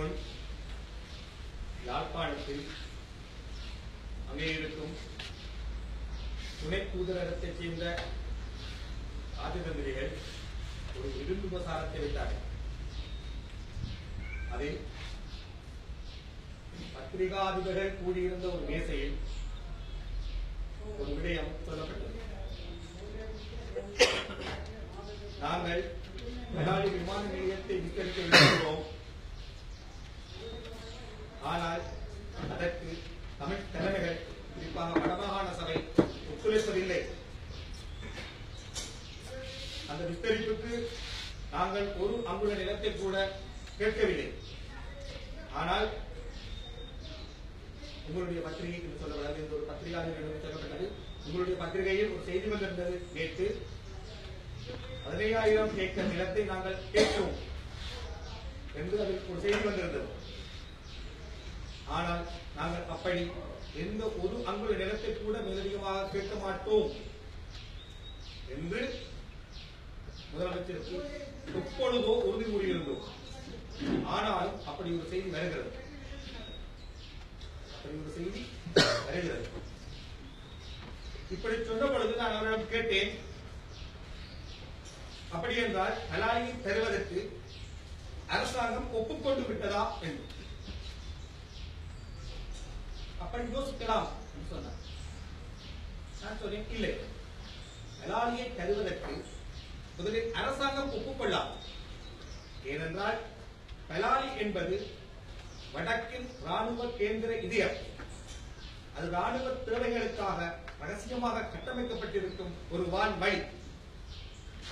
முன் யாழ்ப்பாணத்தில் அங்கே இருக்கும் துணை தூதரகத்தைச் சேர்ந்த ராஜதந்திரிகள் ஒரு விருந்து உபசாரத்தை வைத்தார்கள். அதில் பத்திரிகாதிபர்கள் கூடியிருந்த ஒரு மேசையில் ஒரு விடயம் சொல்லப்பட்டது. நாங்கள் பலாலி விமான நிலையத்தை விஸ்தரிக்க விரும்புகிறோம், ஆனால் அதற்கு தமிழ் தலைமைகள் குறிப்பாக வடமாகாண சபை ஒத்துழைப்பதில்லை. அந்த விஸ்தரிப்புக்கு நாங்கள் ஒரு அங்குல நிலத்தை கூட கேட்கவில்லை. ஆனால் உங்களுடைய பத்திரிகை என்று சொல்லப்படாது, இந்த ஒரு பத்திரிகையாளர் சொல்லப்பட்டது. உங்களுடைய பத்திரிகையில் ஒரு செய்தி வந்திருந்தது, நேற்று 15,000 ஏக்கர் நிலத்தை நாங்கள் கேட்கிறோம் என்று அதில் ஒரு செய்தி வந்திருந்தது. ஆனால் நாங்கள் அப்படி எந்த ஒரு அங்குல நிலத்தை கூட மேலதிகமாக கேட்க மாட்டோம் என்று முதலமைச்சருக்கு எப்பொழுதோ உறுதிமொழி இருந்தோம். ஆனாலும் அப்படி ஒரு செய்தி வருகிறது. இப்படி சொன்ன பொழுது நான் அவரிடம் கேட்டேன், அப்படி என்றால் பலாலியை தருவதற்கு அரசாங்கம் ஒப்புக்கொண்டு விட்டதா என்று. அப்படி யோசிக்கலாம் என்று சொன்னார். நான் சொன்னேன், இல்லை, பலாலியை தருவதற்கு முதலில் அரசாங்கம் ஒப்புக்கொள்ளாது. ஏனென்றால் பலாலி என்பது வடக்கின் ராணுவ கேந்திர இதயம். அது ராணுவ தேவைகளுக்காக ரகசியமாக கட்டமைக்கப்பட்டிருக்கும் ஒரு வான்வழி.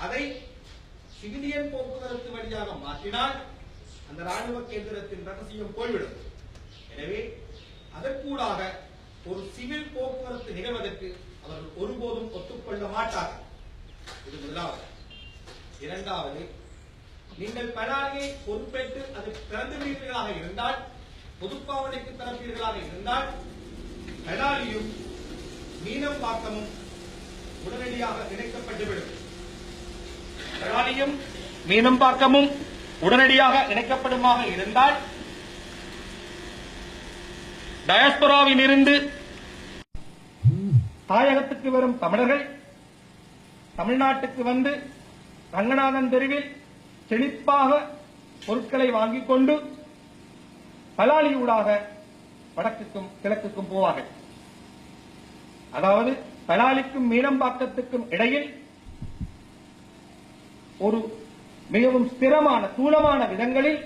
அதை சிவிலியன் போக்குவரத்து வழியாக மாற்றினால் அந்த ராணுவ கேந்திரத்தின் ரகசியம் போய்விடும். எனவே அதற்கூடாக ஒரு சிவில் போக்குவரத்து நிகழ்வதற்கு அவர்கள் ஒருபோதும் ஒத்துக்கொள்ள மாட்டார்கள். இது முதலாவது. இரண்டாவது, நீங்கள் பலாலியை பொறுப்பேற்று அதை திறந்துவிடுவீர்களாக இருந்தால், பொதுப்பாவனைக்கு திறப்பீர்களாக இருந்தால், பலாலியும் மீனம்பாக்கமும் உடனடியாக இணைக்கப்பட்டுவிடும். பலாலியும் மீனம்பாக்கமும் உடனடியாக இணைக்கப்படுமாக இருந்தால், டயஸ்போராவில் இருந்து தாயகத்துக்கு வரும் தமிழர்கள் தமிழ்நாட்டுக்கு வந்து ரங்கநாதன் தெருவில் செழிப்பாக பொருட்களை வாங்கிக் கொண்டு பலாலியூடாக வடக்குக்கும் கிழக்குக்கும் போவார்கள். அதாவது பலாலிக்கும் மீனம்பாக்கத்துக்கும் இடையில் ஒரு மிகவும் ஸ்திரமான ஸ்தூலமான விதங்களில்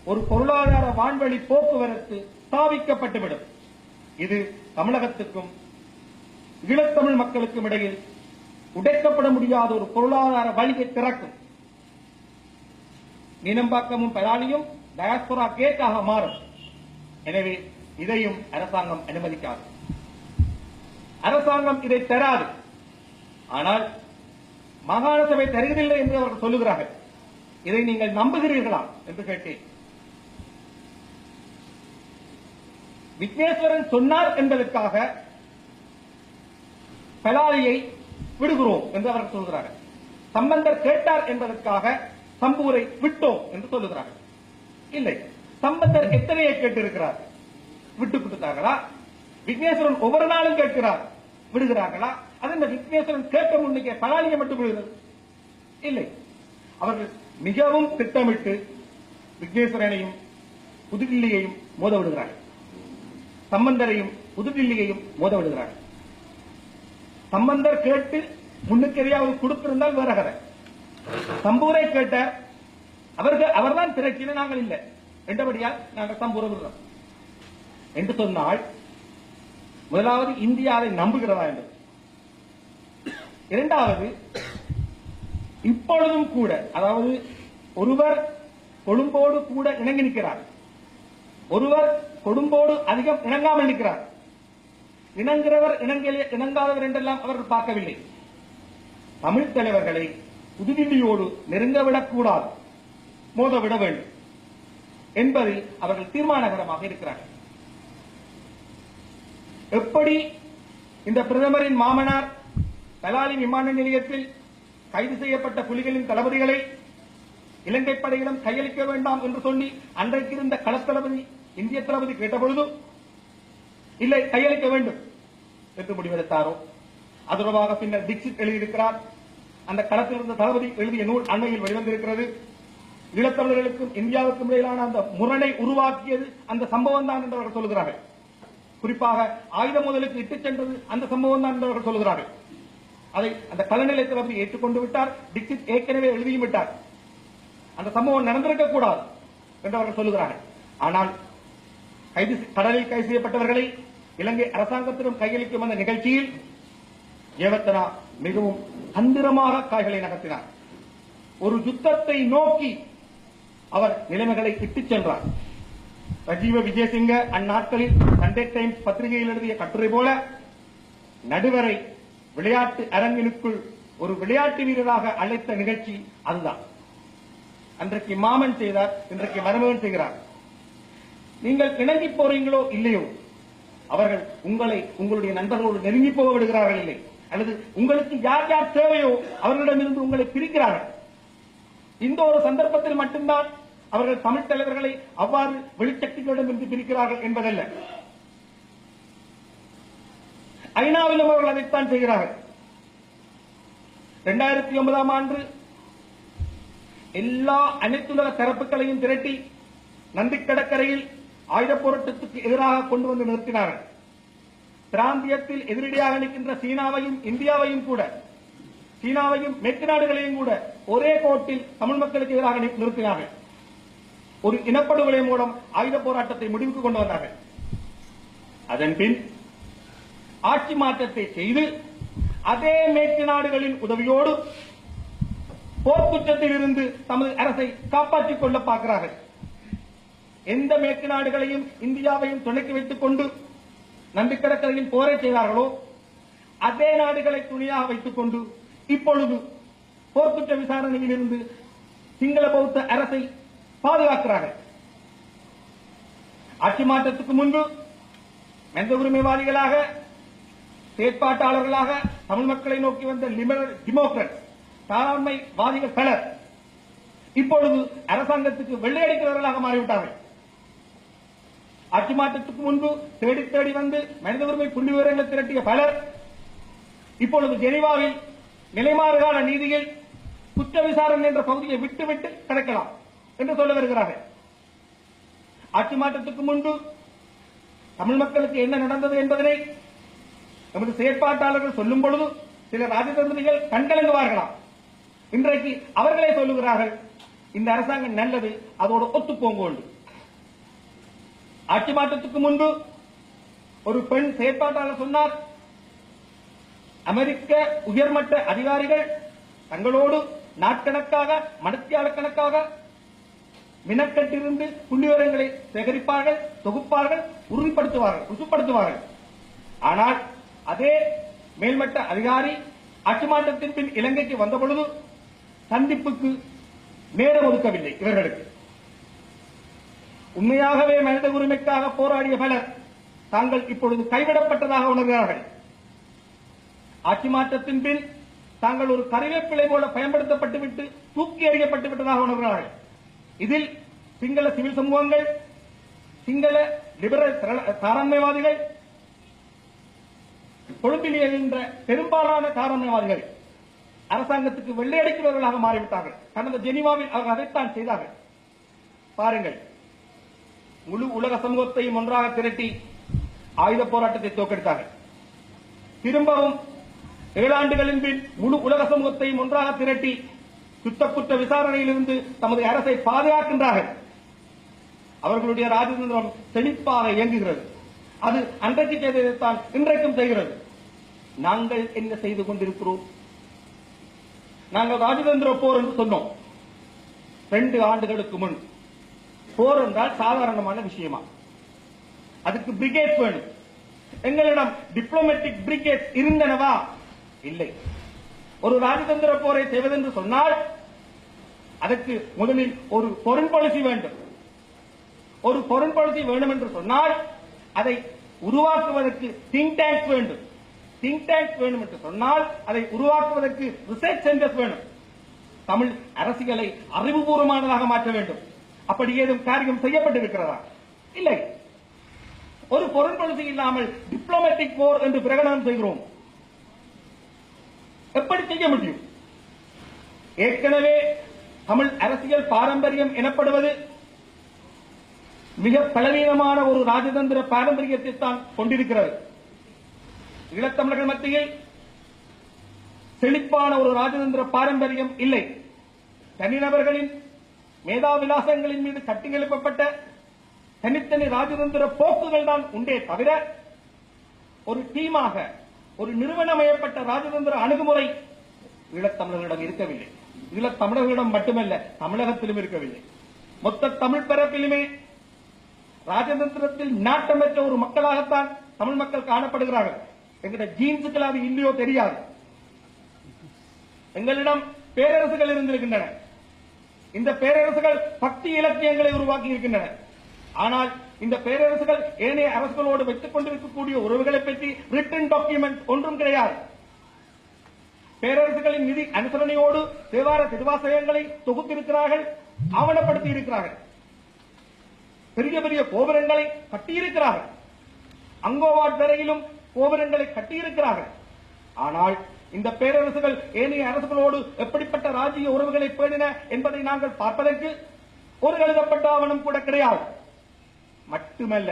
ஒரு பொருளாதார வான்வழி போக்குவரத்து ஸ்தாபிக்கப்பட்டுவிடும். இது தமிழகத்துக்கும் ஈழத்தமிழ் மக்களுக்கும் இடையில் உடைக்கப்பட முடியாத ஒரு பொருளாதார வழியை திறக்கும். மீனம்பாக்கமும் பலாலியும் டயாஸ்போரா கேட்டாக மாறும். எனவே இதையும் அரசாங்கம் அனுமதிக்காது. அரசாங்கம் இதை தராது. ஆனால் மாகாண சபை தருவதில்லை என்று அவர்கள் சொல்லுகிறார்கள். இதை நீங்கள் நம்புகிறீர்களா என்று கேட்டேன். விக்னேஸ்வரன் சொன்னார் என்பதற்காக பலாலியை விடுகிறோம் என்று அவர்கள் சொல்கிறார்கள். சம்பந்தர் கேட்டார் என்பதற்காக சம்பூரை விட்டோம் என்று சொல்லுகிறார்கள். இல்லை, சம்பந்தர் எத்தனையை கேட்டிருக்கிறார்? விட்டு கொடுத்தார்களா? விக்னேஸ்வரன் ஒவ்வொரு நாளும் கேட்கிறார், விடுகிறார்களா? அது இந்த விக்னேஸ்வரன் கேட்க முன்னிக்க பலாலியை மட்டும் விடுகிறது இல்லை. அவர்கள் மிகவும் திட்டமிட்டு விக்னேஸ்வரனையும் புதுடில்லியையும் மோத விடுகிறார்கள். சம்பந்தரையும் புதுடில்லியையும் மோத விடுகிறார்கள். சம்பந்தர் கேட்டு முன்னுக்கெரியாவது கொடுத்திருந்தால் வேற கதை. சம்பூரை கேட்ட அவர்தான் திரைச்சில, நாங்கள் இல்லை என்றபடியால் நாங்கள் சம்பூரை விடுறோம் என்று சொன்னால், முதலாவது இந்தியாவை நம்புகிறதா என்று. இரண்டாவது, இப்பொழுதும் கூட, அதாவது ஒருவர் கொழும்போடு கூட இணங்கி நிற்கிறார், ஒருவர் கொழும்போடு அதிகம் இணங்காமல் நிற்கிறார். இணங்குகிறவர் இணங்காதவர் என்றெல்லாம் அவர்கள் பார்க்கவில்லை. தமிழ் தலைவர்களை புதுடில்லியோடு நெருங்கவிடக்கூடாது, மோதவிட வேண்டும் என்பதில் அவர்கள் தீர்மானகரமாக இருக்கிறார்கள். எப்படி இந்த பிரதமரின் மாமனார் பலாலி விமான நிலையத்தில் கைது செய்யப்பட்ட புலிகளின் தளபதிகளை இலங்கை படையிடம் கையளிக்க வேண்டாம் என்று சொல்லி அன்றைக்கு இருந்த களத்தளபதி இந்திய தளபதி கேட்டபொழுது இல்லை கையளிக்க வேண்டும் என்று முடிவெடுத்தாரோ அது தொடர்பாக பின்னர் தீட்சித் எழுதியிருக்கிறார். அந்த களத்தில் இருந்த தளபதி எழுதிய நூல் அண்மையில் வெளிவந்திருக்கிறது. ஈழத்தமிழர்களுக்கும் இந்தியாவுக்கும் இடையிலான அந்த முரணை உருவாக்கியது அந்த சம்பவம் தான் என்று அவர்கள் சொல்கிறார்கள். குறிப்பாக ஆயுத முதலுக்கு இட்டுச் சென்றது அந்த சம்பவம் தான் என்று அவர்கள் சொல்கிறார்கள். அதை அந்த களநிலை தளபதி ஏற்றுக்கொண்டு விட்டார். தீட்சித் ஏற்கனவே எழுதியும் விட்டார். அந்த சம்பவம் நடந்திருக்க கூடாது என்று அவர்கள் சொல்லுகிறார்கள். ஆனால் கடலில் கைது செய்யப்பட்டவர்களை இலங்கை அரசாங்கத்திடம் கையளிக்கும் அந்த நிகழ்ச்சியில் ஏவத்தனா மிகவும் தந்திரமாக காய்களை நகர்த்தினார். ஒரு யுத்தத்தை நோக்கி அவர் நிலைமைகளை இட்டுச் சென்றார். ரஜீவ விஜயசிங்க அந்நாட்களில் சண்டே டைம்ஸ் பத்திரிகையில் எழுதிய கட்டுரை போல நடுவரை விளையாட்டு அரங்கினுக்குள் ஒரு விளையாட்டு வீரராக அழைத்த நிகழ்ச்சி அதுதான். அன்றைக்கு மாமன் செய்தார், இன்றைக்கு மருமகன் செய்கிறார். நீங்கள் இணங்கி போறீங்களோ இல்லையோ அவர்கள் உங்களை உங்களுடைய நண்பர்களோடு நெருங்கி போக விடுகிறார்கள் இல்லை, அல்லது உங்களுக்கு யார் யார் தேவையோ அவர்களிடமிருந்து உங்களை பிரிக்கிறார்கள். இந்த ஒரு சந்தர்ப்பத்தில் மட்டும்தான் அவர்கள் தமிழ் தலைவர்களை அவ்வாறு வெளிச்சக்திகளிடமிருந்து பிரிக்கிறார்கள் என்பதல்ல. ஐநாவிலும் அவர்கள் அதைத்தான் செய்கிறார்கள். 2009ஆம் ஆண்டு எல்லா அனைத்துலக தரப்புகளையும் திரட்டி நந்தி கடற்கரையில் ஆயுத போராட்டத்துக்கு எதிராக கொண்டு வந்து நிறுத்தினார்கள். பிராந்தியத்தில் எதிரடியாக நிற்கின்ற சீனாவையும் இந்தியாவையும் கூட, சீனாவையும் மேற்கு நாடுகளையும் கூட ஒரே கோட்டில் தமிழ் மக்களுக்கு எதிராக நிறுத்தினார்கள். ஒரு இனப்படுகொலை மூலம் ஆயுத போராட்டத்தை முடிவுக்கு கொண்டு வந்தார்கள். அதன்பின் ஆட்சி மாற்றத்தை செய்து அதே மேற்கு நாடுகளின் உதவியோடு போர்க்குற்றத்தில் இருந்து தமது அரசை காப்பாற்றிக் கொள்ள பார்க்கிறார்கள். எந்த மேற்கு நாடுகளையும் இந்தியாவையும் துணைக்கு வைத்துக் கொண்டு நம்பிக்கடற்கரையில் போரை செய்தார்களோ அதே நாடுகளை துணையாக வைத்துக் கொண்டு இப்பொழுது போர்க்குற்ற விசாரணையில் இருந்து சிங்கள பௌத்த அரசை பாதுகாக்கிறார்கள். ஆட்சி மாற்றத்துக்கு முன்பு மனித உரிமைவாதிகளாக செயற்பாட்டாளர்களாக தமிழ் மக்களை நோக்கி வந்த லிபரல் டெமோக்ராட் தாராண்மைவாதிகள் பலர் இப்பொழுது அரசாங்கத்துக்கு வெள்ளையடிக்கிறவர்களாக மாறிவிட்டார்கள். ஆட்சி மாற்றத்துக்கு முன்பு தேடி தேடி வந்து மனித உரிமை புள்ளி விவரங்களை திரட்டிய பலர் இப்பொழுது ஜெனீவாவில் நிலைமாறுகால நீதியில் குற்ற விசாரணை என்ற பகுதியை விட்டுவிட்டு கிடைக்கலாம் என்று சொல்ல வருகிறார்கள். ஆட்சி மாற்றத்துக்கு முன்பு தமிழ் மக்களுக்கு என்ன நடந்தது என்பதனை நமது செயற்பாட்டாளர்கள் சொல்லும் பொழுது சில ராஜதந்திரிகள் கண்கலங்குவார்களாம். இன்றைக்கு அவர்களே சொல்லுகிறார்கள் இந்த அரசாங்கம் நல்லது, அதோடு ஒத்துப்போங்கோண்டு. ஆட்சி மாற்றத்துக்கு முன்பு ஒரு பெண் செயற்பாட்டாளர் சொன்னார், அமெரிக்க உயர்மட்ட அதிகாரிகள் தங்களோடு நாட்கணக்காக மணித்தியால கணக்காக மினக்கட்டிருந்து புள்ளிவிவரங்களை சேகரிப்பார்கள், தொகுப்பார்கள், உறுதிப்படுத்துவார்கள். ஆனால் அதே மேல்மட்ட அதிகாரி ஆட்சி மாற்றத்தின் பின் இலங்கைக்கு வந்த பொழுது சந்திப்புக்கு நேரம் ஒதுக்கவில்லை. இவர்களுக்கு உண்மையாகவே மனித உரிமைக்காக போராடிய பலர் தாங்கள் இப்பொழுது கைவிடப்பட்டதாக உணர்கிறார்கள். ஆட்சி மாற்றத்தின் பின் தாங்கள் ஒரு கறிவேப்பிலை போல பயன்படுத்தப்பட்டுவிட்டு தூக்கி எறியப்பட்டு விட்டதாக உணர்கிறார்கள். இதில் சிங்கள சிவில் சமூகங்கள், சிங்கள லிபரல் தாராண்மைவாதிகள், கொழும்பில் இயங்குகின்ற பெரும்பாலான தாராண்மைவாதிகள் அரசாங்கத்துக்கு வெள்ளையடிக்கிறவர்களாக மாறிவிட்டார்கள். கடந்த ஜெனீவாவில் அவர்கள் அதைத்தான் செய்தார்கள். பாருங்கள், முழு உலக சமூகத்தையும் ஒன்றாக திரட்டி ஆயுத போராட்டத்தை தோற்கடித்தார்கள். திரும்பவும் 7 ஆண்டுகளின் பின் முழு உலக சமூகத்தையும் ஒன்றாக திரட்டி குற்ற விசாரணையிலிருந்து தமது அரசை பாதுகாக்கின்றார்கள். அவர்களுடைய ராஜதந்திரம் செழிப்பாக இயங்குகிறது. அது அன்றைக்கு செய்ததைத்தான் இன்றைக்கும் செய்கிறது. நாங்கள் என்ன செய்து கொண்டிருக்கிறோம்? நாங்கள் ராஜதந்திர போர் என்று சொன்னோம் 2 ஆண்டுகளுக்கு முன். போர் என்றால் சாதாரணமான விஷயமா? அதுக்கு பிரிகேட் வேணும். எங்களிடம் டிப்ளமேட்டிக் பிரிகேட் இருந்தனவா? இல்லை. ஒரு ராஜதந்திர போரை செய்வதென்று சொன்னால் அதற்கு முதலில் ஒரு foreign policy வேண்டும். ஒரு foreign policy வேண்டும் என்று சொன்னால் அதை உருவாக்குவதற்கு think tanks வேண்டும். think tanks வேண்டும் என்று சொன்னால் அதை உருவாக்குவதற்கு ரிசர்ச் சென்டர்ஸ் வேணும். தமிழ் அரசியலை அறிவுபூர்வமானதாக மாற்ற வேண்டும். அப்படி ஏதும் காரியம் செய்யப்பட்டிருக்கிறதா? இல்லை. ஒரு பொருள்படுத்தி இல்லாமல் டிப்ளமேட்டிக் போர் என்று பிரகடனம் செய்கிறோம். எப்படி செய்ய முடியும்? ஏற்கனவே தமிழ் அரசியல் பாரம்பரியம் எனப்படுவது மிக பலவீனமான ஒரு ராஜதந்திர பாரம்பரியத்தை தான் கொண்டிருக்கிறது. ஈழத்தமிழர்கள் மத்தியில் செழிப்பான ஒரு ராஜதந்திர பாரம்பரியம் இல்லை. தனிநபர்களின் மேதாவிலாசங்களின் மீது கட்டியெழுப்பப்பட்ட தனித்தனி ராஜதந்திர போக்குகள் தான் உண்டே தவிர ஒரு டீமாக ஒரு நிறுவனமயப்பட்ட ராஜதந்திர அணுகுமுறை ஈழத்தமிழர்களிடம் இருக்கவில்லை. ஈழத்தமிழர்களிடம் மட்டுமல்ல, தமிழகத்திலும் இருக்கவில்லை. மொத்த தமிழ் பரப்பிலுமே ராஜதந்திரத்தில் நாட்டமற்ற ஒரு மக்களாகத்தான் தமிழ் மக்கள் காணப்படுகிறார்கள். எங்கிட்ட ஜீன்ஸுக்கள் அது இல்லையோ தெரியாது. எங்களிடம் பேரரசுகள் இருந்திருக்கின்றன. இந்த பேரரசுகள் பக்தி இலக்கியங்களை உருவாக்கி இருக்கின்றன. ஆனால் இந்த பேரரசுகள் ஏனைய அரசுகளோடு வைத்துக் கொண்டிருக்கக்கூடிய உறவுகளை பற்றி ரிட்டன் டாக்குமெண்ட் ஒன்றும் கிடையாது. பேரரசுகளின் நிதி அனுசரணையோடு தேவார திருவாசகங்களை தொகுத்திருக்கிறார்கள், ஆவணப்படுத்தி இருக்கிறார்கள். பெரிய பெரிய கோபுரங்களை கட்டியிருக்கிறார்கள். அங்கோவாட் வரையிலும் கோபுரங்களை கட்டியிருக்கிறார்கள். ஆனால் இந்த பேரரசுகள் ஏனைய அரசுகளோடு எப்படிப்பட்ட ராஜ்ய உறவுகளை பேணின என்பதை நாங்கள் பார்ப்பதற்கு ஒரு எழுதப்பட்ட ஆவணம் கூட கிடையாது. மட்டுமல்ல,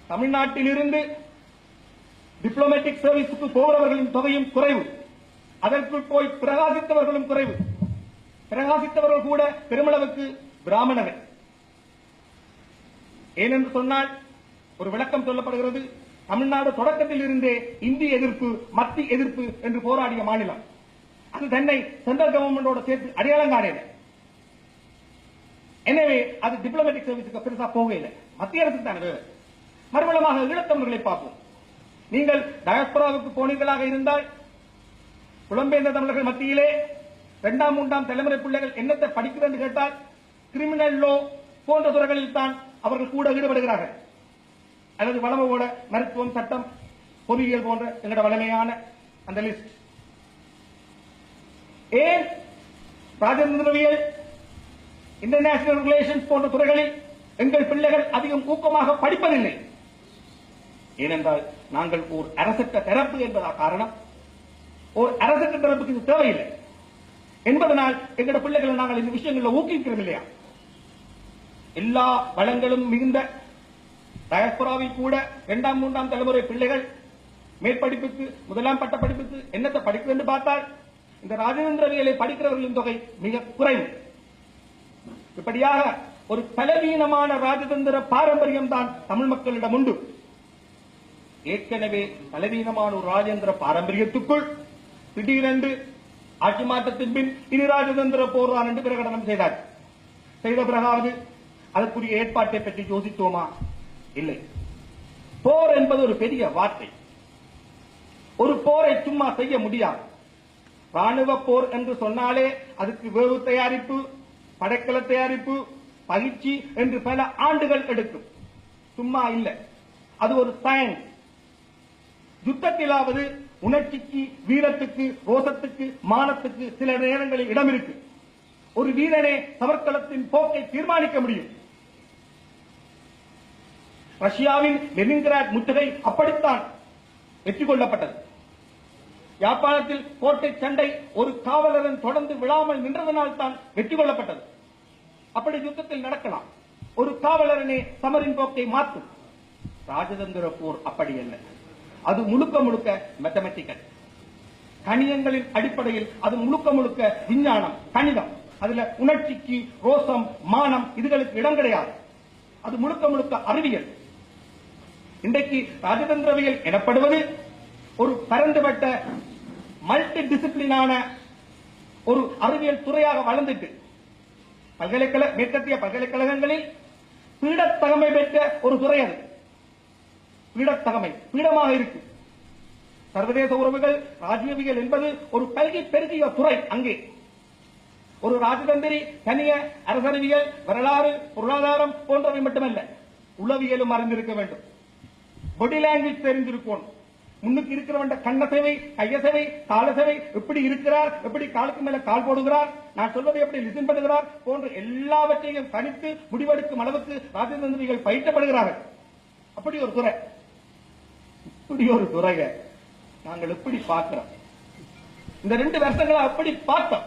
தமிழ்நாட்டில் இருந்து டிப்ளமேட்டிக் சர்வீஸுக்கு போகிறவர்களின் தொகையும் குறைவு. அதற்குள் போய் பிரகாசித்தவர்களும் குறைவு. பிரகாசித்தவர்கள் கூட பெருமளவுக்கு பிராமணர்கள். ஏனென்று சொன்னால் ஒரு விளக்கம் சொல்லப்படுகிறது. தமிழ்நாடு தொடக்கத்தில் இருந்தே இந்தி எதிர்ப்பு, மத்தி எதிர்ப்பு என்று போராடிய மாநிலம். அது தன்னை சென்ட்ரல் கவர்மெண்டோட சேர்த்து அடையாளம் காணல. எனவே அது டிப்ளமேட்டிக் சர்வீஸுக்கு பெருசா போகல. மத்திய அரசுக்கு தான். மறுபலமாக ஈழத்தமிழர்களை பார்ப்போம். நீங்கள் டயஸ்போராவுக்கு போனீர்களாக இருந்தால் புலம்பெயர்ந்த தமிழர்கள் மத்தியிலே 2ஆம் 3ஆம் தலைமுறை பிள்ளைகள் என்னத்தை படிக்கிறது என்று கேட்டால் கிரிமினல் லோ போன்ற துறைகளில் தான் அவர்கள் கூட ஈடுபடுகிறார்கள். அல்லது வளமோட மருத்துவம், சட்டம், பொறியியல் போன்ற எங்களோட வளமையான அந்த லிஸ்ட். ஏன் ராஜதந்திரவியல், இன்டர்நேஷனல் ரிலேஷன்ஸ் போன்ற துறைகளில் எங்கள் பிள்ளைகள் அதிகம் ஊக்கமாக படிப்பதில்லை? ஏனென்றால் நாங்கள் ஒரு அரசற்ற தரப்பு என்பதா காரணம். ஒரு அரசற்ற தரப்புக்கு இது தேவையில்லை என்பதனால் எங்களோட பிள்ளைகளை நாங்கள் இந்த விஷயங்களில் ஊக்குவிக்கிறோம் இல்லையா? எல்லா வளங்களும் மிகுந்த டயஸ்போராவில் கூட 2ஆம் 3ஆம் தலைமுறை பிள்ளைகள் மேற்படிப்புக்கு, முதலாம் பட்ட படிப்புக்கு என்னத்தை படிக்கும் என்று பார்த்தால் இந்த ராஜதந்திரவியலை படிக்கிறவர்களின் தொகை மிக குறைவு. இப்படியாக ஒரு பலவீனமான ராஜதந்திர பாரம்பரியம் தான் தமிழ் மக்களிடம் உண்டு. ஏற்கனவே பலவீனமான ஒரு ராஜேந்திர பாரம்பரியத்துக்குள் திடீரென்று ஆட்சி மாற்றத்தின் பின் இனி ராஜதந்திர போர் தான் என்று பிரகடனம் செய்தார். செய்த பிறகாவது அதற்குரிய ஏற்பாட்டை பற்றி யோசித்தோமா? இல்லை. போர் என்பது ஒரு பெரிய வார்த்தை. ஒரு போரை சும்மா செய்ய முடியாது. ராணுவ போர் என்று சொன்னாலே அதுக்கு வேவு தயாரிப்பு, படைக்கல தயாரிப்பு, பயிற்சி என்று பல ஆண்டுகள் எடுக்கும். சும்மா இல்லை. அது ஒரு சயின்ஸ். யுத்தத்திலாவது உணர்ச்சிக்கு, வீரத்துக்கு, ரோசத்துக்கு, மானத்துக்கு சில நேரங்களில் இடம் இருக்கு. ஒரு வீரனே சமர்க்களத்தின் போக்கை தீர்மானிக்க முடியும். ரஷ்யாவின் லெனின்கிராட் முற்றுகை அப்படித்தான் வெற்றி கொள்ளப்பட்டது. யாழ்ப்பாணத்தில் கோட்டை சண்டை ஒரு காவலரன் தொடர்ந்து விழாமல் நின்றதனால் தான் வெற்றி கொள்ளப்பட்டது. அப்படி யுத்தத்தில் நடக்கலாம். ஒரு காவலரனே சமரின் போக்கை மாற்றும். ராஜதந்திர போர் அப்படி அல்ல. அது முழுக்க முழுக்க மேத்தமெட்டிக்கல். கணிதங்களின் அடிப்படையில் அது முழுக்க முழுக்க விஞ்ஞானம், கணிதம். அதுல உணர்ச்சிக்கு, ரோசம், மானம் இதுகளுக்கு இடம் கிடையாது. அது முழுக்க முழுக்க அறிவியல். இன்றைக்கு ராஜதந்திரவியல் எனப்படுவது ஒரு பரந்துபட்ட மல்டி டிசிப்ளினான ஒரு அறிவியல் துறையாக வளர்ந்துட்டு மேற்கத்திய பல்கலைக்கழகங்களில் பீடத்தகமை பெற்ற ஒரு துறை. அது பீடத்தகமை பீடமாக இருக்கு. சர்வதேச உறவுகள், ராஜ்யவியல் என்பது ஒரு பல்கி பெருகிய துறை. அங்கே ஒரு ராஜதந்திரி தனிய அரசறிவியல், வரலாறு, பொருளாதாரம் போன்றவை மட்டுமல்ல, உளவியலும் அறிந்திருக்க வேண்டும். பாடி லாங்குவேஜ் தெரிஞ்சிருக்கணும். முன்னுக்கு இருக்கிறவன் கண்ணசைவை, கையசைவை, காலசைவை, எப்படி இருக்கிறார், எப்படி காலுக்கு மேல கால் போடுகிறார், நான் சொல்வதை எப்படி லிசன் பண்ணுகிறார் போன்ற எல்லாவற்றையும் கணித்து முடிவெடுக்கும் அளவுக்கு ராஜதந்திரிகள் பயிற்றப்படுகிறார்கள். அப்படி ஒரு துறை, இப்படி ஒரு துறையை நாங்கள் எப்படி பார்க்கிறோம்? இந்த 2 வருஷங்களா அப்படி பார்த்தோம்.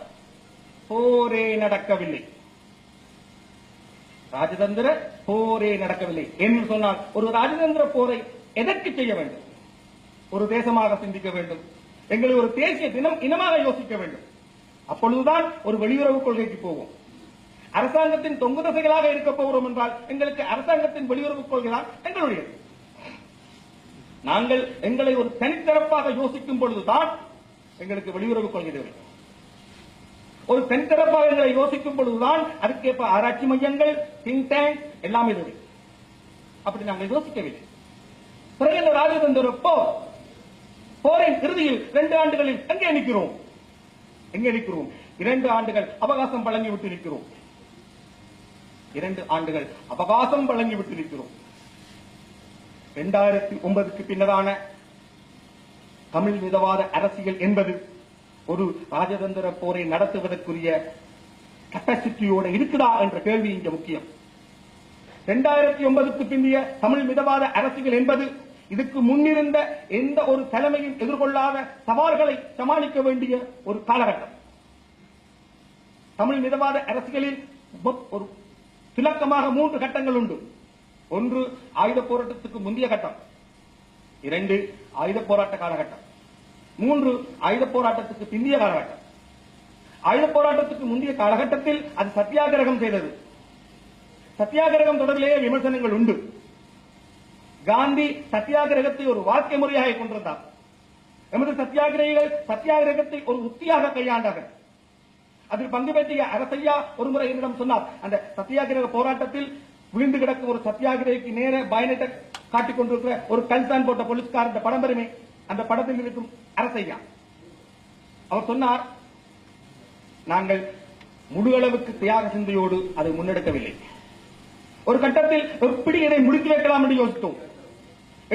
போரே நடக்கவில்லை, ராஜதந்திர போரே நடக்கவில்லை என்று சொன்னால் ஒரு ராஜதந்திர போரை எதற்கு செய்ய வேண்டும்? ஒரு தேசமாக சிந்திக்க வேண்டும், எங்களை ஒரு தேசிய இனமாக யோசிக்க வேண்டும். அப்பொழுதுதான் ஒரு வெளியுறவு கொள்கைக்கு போவோம். அரசாங்கத்தின் தொங்கு தசைகளாக இருக்க போகிறோம் என்றால் எங்களுக்கு அரசாங்கத்தின் வெளியுறவு கொள்கை தான் எங்களுடையது. நாங்கள் எங்களை ஒரு தனித்தரப்பாக யோசிக்கும் பொழுதுதான் எங்களுக்கு வெளியுறவு கொள்கை தேவை. ஒரு தனித்தரப்பாக எங்களை யோசிக்கும் பொழுதுதான் அதுக்கேற்ப ஆராய்ச்சி மையங்கள், திங்க் டேங்க் எல்லாமே தேவை. அப்படி நாங்கள் யோசிக்கவில்லை. பிறகு இந்த ராஜதந்திர போரின் இறுதியில் 2 ஆண்டுகளில் எங்கே நிற்கிறோம்? 2 ஆண்டுகள் அவகாசம் வழங்கிவிட்டு நிற்கிறோம். 2 ஆண்டுகள் அவகாசம் வழங்கிவிட்டு நிற்கிறோம். 2009க்கு பின்னரான தமிழ் மிதவாத அரசியல் என்பது ஒரு ராஜதந்திர போரை நடத்துவதற்குரிய கெப்பாசிட்டியோடு இருக்குதா என்ற கேள்வி இங்க முக்கியம். 2009க்கு பிந்தைய தமிழ் மிதவாத அரசியல் என்பது இதுக்கு முன்னிருந்த எந்த ஒரு தலைமையும் எதிர்கொள்ளாத சவால்களை சமாளிக்க வேண்டிய ஒரு காலகட்டம். தமிழ் மிதவாத அரசியலில் ஒரு துலக்கமாக 3 கட்டங்கள் உண்டு. 1 ஆயுத போராட்டத்துக்கு முந்தைய கட்டம், 2 ஆயுத போராட்ட காலகட்டம், 3 ஆயுத போராட்டத்துக்கு பிந்தைய காலகட்டம். ஆயுத போராட்டத்துக்கு முந்தைய காலகட்டத்தில் அது சத்தியாகிரகம் செய்தது. சத்தியாகிரகம் தொடர்பிலேயே விமர்சனங்கள் உண்டு. காந்தி சத்தியாகிரகத்தை ஒரு வாழ்க்கை முறையாக கொண்டிருந்தார். எமது சத்தியாகிரகிகள் சத்தியாகிரகத்தை ஒரு உத்தியாக கையாண்டார்கள். அதில் பங்கு பெற்றிய அரசையா ஒருமுறை என்னிடம் சொன்னார், அந்த சத்தியாகிரக போராட்டத்தில் விழுந்து கிடக்கும் ஒரு சத்தியாகிரகிக்கு நேர பயனத்தை காட்டிக் கொண்டிருக்கிற ஒரு கல்தான் போட்ட போலீஸ்கார் படம் பெருமை, அந்த படத்தில் இருக்கும் அரசையா. அவர் சொன்னார், நாங்கள் முழுவளவுக்கு தியாக சிந்தையோடு அதை முன்னெடுக்கவில்லை. ஒரு கட்டத்தில் எப்படி இதை முடித்து வைக்கலாம் என்று யோசித்தோம்.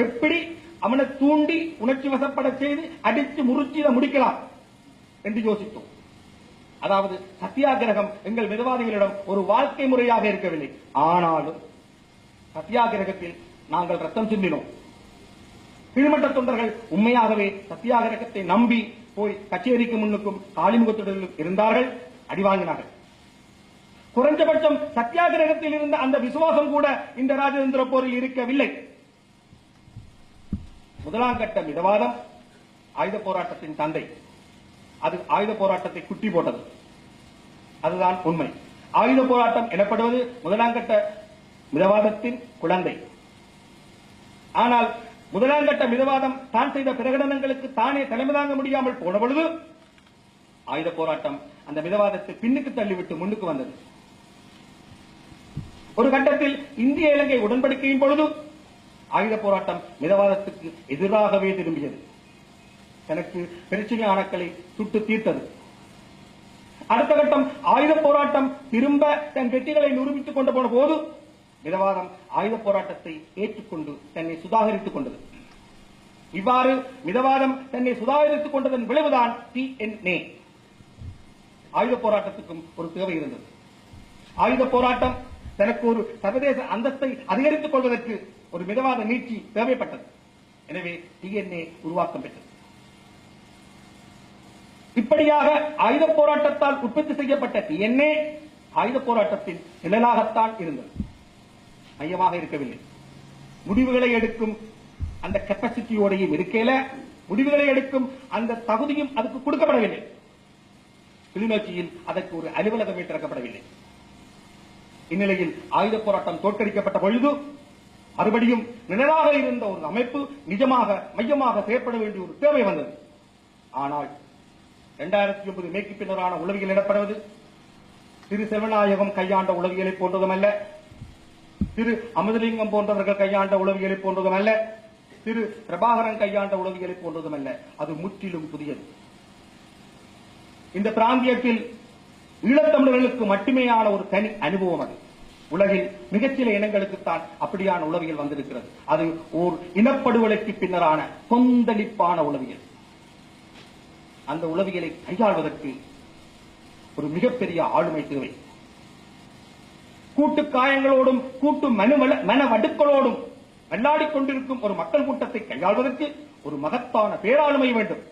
எப்படி அவனை தூண்டி உணர்ச்சி வசப்பட செய்து அடித்து முறிச்சு இதை முடிக்கலாம் என்று யோசித்தோம். அதாவது சத்தியாகிரகம் எங்கள் மிதவாதிகளிடம் ஒரு வாழ்க்கை முறையாக இருக்கவில்லை. ஆனாலும் சத்தியாகிரகத்தில் நாங்கள் ரத்தம் சிந்தினோம். கீழ்மட்ட தொண்டர்கள் உண்மையாகவே சத்தியாகிரகத்தை நம்பி போய் கச்சேரிக்கு முன்னுக்கும் காலிமுகத்துடனும் இருந்தார்கள், அடிவாங்கினார்கள். குறைஞ்சபட்சம் சத்தியாகிரகத்தில் இருந்த அந்த விசுவாசம் கூட இந்த ராஜதந்திர போரில் இருக்கவில்லை. முதலாம் கட்ட மிதவாதம் ஆயுத போராட்டத்தின் தந்தை. அது ஆயுத போராட்டத்தை குட்டி போட்டது. அதுதான் உண்மை. ஆயுத போராட்டம் எனப்படுவது முதலாம் கட்ட மிதவாதத்தின் குழந்தை. ஆனால் முதலாம் கட்ட மிதவாதம் தான் செய்த பிரகடனங்களுக்கு தானே தலைமை தாங்க முடியாமல் போன பொழுது ஆயுத போராட்டம் அந்த மிதவாதத்தை பின்னுக்கு தள்ளிவிட்டு முன்னுக்கு வந்தது. ஒரு கட்டத்தில் இந்திய இலங்கை உடன்படிக்கையின் பொழுது ஆயுத போராட்டம் மிதவாதத்துக்கு எதிராகவே திரும்பியது. தனக்கு பிரச்சனை அணுக்களை சுட்டு தீர்த்தது. அடுத்த கட்டம் ஆயுத போராட்டம் திரும்ப தன் வெற்றிகளை நிரூபித்துக் கொண்டு போன போது மிதவாதம் ஆயுத போராட்டத்தை ஏற்றுக்கொண்டு தன்னை சுதாகரித்துக் கொண்டது. இவ்வாறு மிதவாதம் தன்னை சுதாகரித்துக் கொண்டதன் விளைவுதான் TNA. ஆயுத போராட்டத்துக்கும் ஒரு தேவை இருந்தது. ஆயுத போராட்டம் தனக்கு ஒரு சர்வதேச அந்தஸ்தை அதிகரித்துக் கொள்வதற்கு ஒரு மிதவாத நீட்சி தேவைப்பட்டது. எனவே TNA உருவாக்கம் பெற்றது. இப்படியாக ஆயுத போராட்டத்தால் உற்பத்தி செய்யப்பட்ட TNA ஆயுத போராட்டத்தின் நிழலாகத்தான் இருந்தது, மையமாக இருக்கவில்லை. முடிவுகளை எடுக்கும் அந்த கெப்பாசிட்டியோடையும் இருக்கையில முடிவுகளை எடுக்கும் அந்த தகுதியும் அதுக்கு கொடுக்கப்படவில்லை. கிளிநொச்சியில் அதற்கு ஒரு அலுவலகமே திறக்கப்படவில்லை. இந்நிலையில் ஆயுத போராட்டம் தோற்கடிக்கப்பட்ட பொழுது மறுபடியும் நிழலாக இருந்த ஒரு அமைப்பு நிஜமாக மையமாக செயற்பட வேண்டிய ஒரு தேவை வந்தது. ஆனால் 2009 மேற்கு பின்னரான உளவியல் எனப்படுவது திரு செல்வநாயகம் கையாண்ட உளவியலை போன்றதுமல்ல, திரு அமுதலிங்கம் போன்றவர்கள் கையாண்ட உளவியலை போன்றதுமல்ல, திரு பிரபாகரன் கையாண்ட உளவியலை போன்றதுமல்ல. அது முற்றிலும் புதியது. இந்த பிராந்தியத்தில் ஈழத்தமிழர்களுக்கு மட்டுமேயான ஒரு தனி அனுபவம் அது. உலகில் மிகச்சில இனங்களுக்குத்தான் அப்படியான உளவியல் வந்திருக்கிறது. அது ஓர் இனப்படுகொலைக்கு பின்னரான கொந்தளிப்பான உளவியல். அந்த உளவியலை கையாள்வதற்கு ஒரு மிகப்பெரிய ஆளுமை தேவை. கூட்டு காயங்களோடும் கூட்டு மன வடுக்களோடும் வெள்ளாடிக் கொண்டிருக்கும் ஒரு மக்கள் கூட்டத்தை கையாள்வதற்கு ஒரு மகத்தான பேராளுமை வேண்டும்.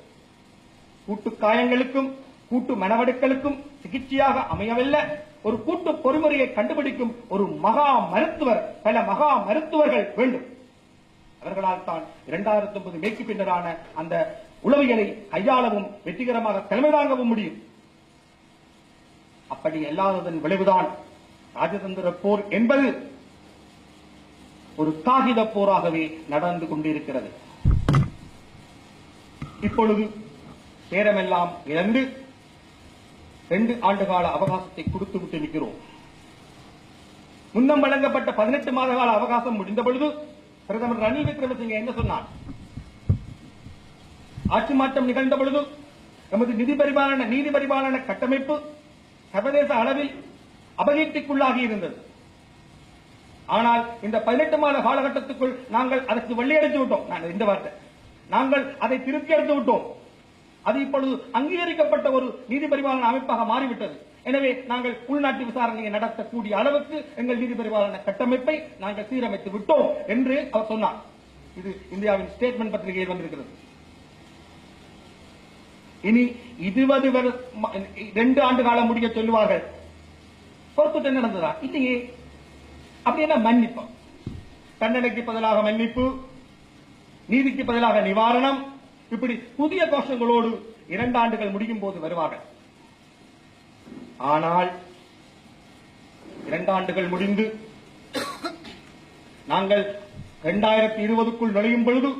கூட்டு காயங்களுக்கும் கூட்டு மனவடுக்களுக்கும் சிகிச்சையாக அமையவில்லை ஒரு கூட்டு பொறிமுறையை கண்டுபிடிக்கும் ஒரு மகா மருத்துவர், பல மகா மருத்துவர்கள் வேண்டும். அவர்களால் தான் 2009 மேற்கு பின்னரான அந்த உளவியலை கையாளவும் வெற்றிகரமாக தலைமை தாங்கவும் முடியும். அப்படி அல்லாததன் விளைவுதான் ராஜதந்திர போர் என்பது ஒரு காகித போராகவே நடந்து கொண்டிருக்கிறது. இப்பொழுது நேரமெல்லாம் இழந்து 2 ஆண்டுகால அவகாசத்தை கொடுத்துவிட்டு நிற்கிறோம். முன்னம் வழங்கப்பட்ட 18 மாத கால அவகாசம் முடிந்த பொழுது பிரதமர் ரணில் விக்ரமசிங்கே என்ன சொன்னார்? ஆட்சி மாற்றம் நிகழ்ந்த பொழுது நமது நீதி பரிபாலன கட்டமைப்பு சர்வதேச அளவில் அபகீர்த்திக்குள்ளாகி இருந்தது. ஆனால் இந்த 18 மாத காலகட்டத்துக்குள் நாங்கள் அதற்கு வெள்ளையடித்து விட்டோம். இந்த வார்த்தை நாங்கள் அதை திருப்பி எடுத்து விட்டோம். அது இப்பொழுது அங்கீகரிக்கப்பட்ட ஒரு நீதி பரிபாலன அமைப்பாக மாறிவிட்டது. எனவே நாங்கள் உள்நாட்டு விசாரணையை நடத்தக்கூடிய அளவுக்கு எங்கள் நீதி பரிபாலன கட்டமைப்பை நாங்கள் சீரமைத்து விட்டோம் என்று அவர் சொன்னார். இது இந்தியாவின் ஸ்டேட்மெண்ட் பத்திரிகையில் வந்திருக்கிறது. இனி 2 ஆண்டு காலம் முடிய சொல்லுவார்கள். பொறுத்துட்டு நடந்ததா? இல்லையே. அப்படி என்ன மன்னிப்போம்? தண்டனைக்கு பதிலாக மன்னிப்பு, நீதிக்கு பதிலாக நிவாரணம், இப்படி புதிய கோஷங்களோடு 2 ஆண்டுகள் முடியும் போது வருவார்கள். ஆனால் 2 ஆண்டுகள் முடிந்து நாங்கள் 2020க்குள் நுழையும் பொழுது